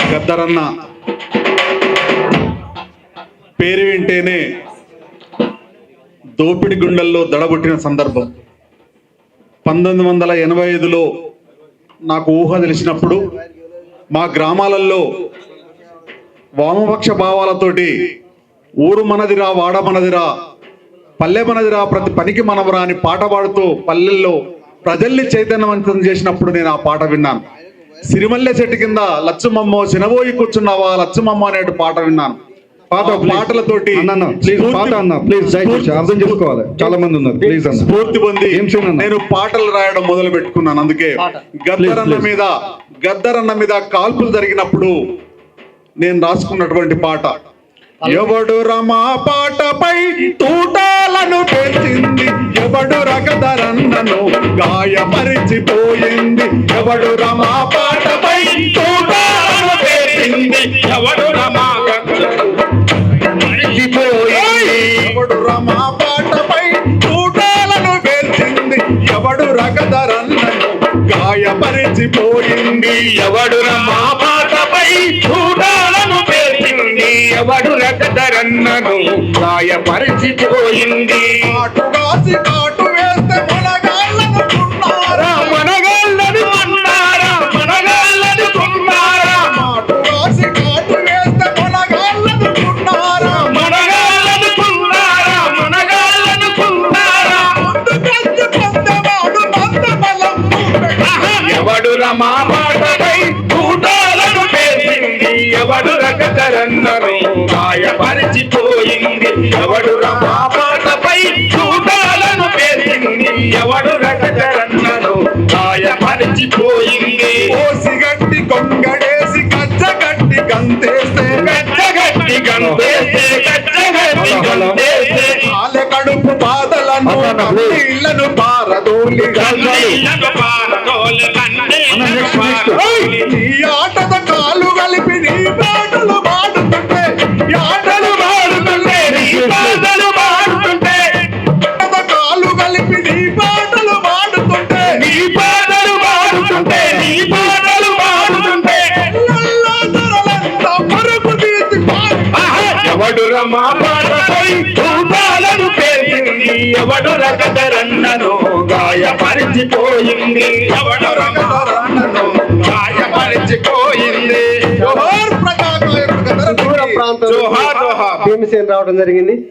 గద్దరన్న పేరు వింటేనే దోపిడి గుండెల్లో దడబుట్టిన సందర్భం. 1985లో నాకు ఊహ తెలిసినప్పుడు మా గ్రామాలలో వామపక్ష భావాలతోటి ఊరు మనదిరా, వాడ మనదిరా, పల్లె మనదిరా, ప్రతి పనికి మనవరా అని పాట పాడుతూ పల్లెల్లో ప్రజల్ని చైతన్యవంతం చేసినప్పుడు నేను ఆ పాట విన్నాను. సిరిమల్లె చెట్టు కింద లచ్చమమ్మో చినబోయి కూర్చున్నావా లచ్చమమ్మ అనే పాట విన్నాను. పాటలతోటి అర్థం చేసుకోవాలి, చాలా మంది ఉన్నారు. ప్లీజ్ అన్న, స్ఫూర్తి పొంది నేను పాటలు రాయడం మొదలు పెట్టుకున్నాను. అందుకే గద్దరన్న మీద కాల్పులు జరిగినప్పుడు నేను రాసుకున్నటువంటి పాట, ఎవడు రమా పాటపై తూటాలను పెంచింది, ఎవడు రగదరన్నను గాయపరిచిపోయింది, ఎవడు రమా పాటపై తూటాలను పెంచింది, ఎవడు రమా ఎవడు రమా పాటపై తూటాలను పెంచింది, ఎవడు రగదరన్నను గాయపరిచిపోయింది, ఎవడు రమా పాటపై తూటాలను పెంచింది, ఎవడు రగదరన్నను గాయపరిచిపోయింది. కాటుగాసి కాటు వేస్తే మనగాళ్ళను కొన్నారా, మనగాళ్ళను కొన్నారా, మనగాళ్ళను కొన్నారా, కాటుగాసి కాటు వేస్తే మనగాళ్ళను కొన్నారా, మనగాళ్ళను కొన్నారా, మనగాళ్ళను కొన్నారా, ముందుకొచ్చి పొందవాడు నందబలం. ఎవడు రమా పాటపై తూటాలను పేసింది, ఎవడు రగదరన్నను గాయపరిచిపోయింది, ఎవడు రమా పాటపై తూటాలను పేసింది, ఎవడు రగదరన్నను గాయపరిచిపోయింది. ఓసిగట్టి కొంగడేసి కచ్చగట్టి గంతేస్తే, కచ్చగట్టి గంతేస్తే, కచ్చగట్టి గంతేస్తే, ఆలె కడుపు బాధలను కన్నీళ్లను పారదోలి, కన్నీళ్లను పారదోలి, ఈ ఆటద కాలు కలిపి నీ పాటలు పాడుతుంటే, ఈ ఆటలు పాడుతుంటే, నీ పాటలు పాడుతుంటే, కాలు కలిపి నీ పాటలు పాడుతుంటే, నీ పాటలు పాడుతుంటే, నీ పాటలు పాడుతుంటే, పరుపు తీసి ఎవడు రమా పాటపై తూటాలను పేసింది, ఎవడు రగదరన్నను గాయపరిచిపోయింది, ఎవడు రగదరన్నను గాయపరిచిపోయింది. దూర ప్రాంతం భీమసేన రావడం జరిగింది.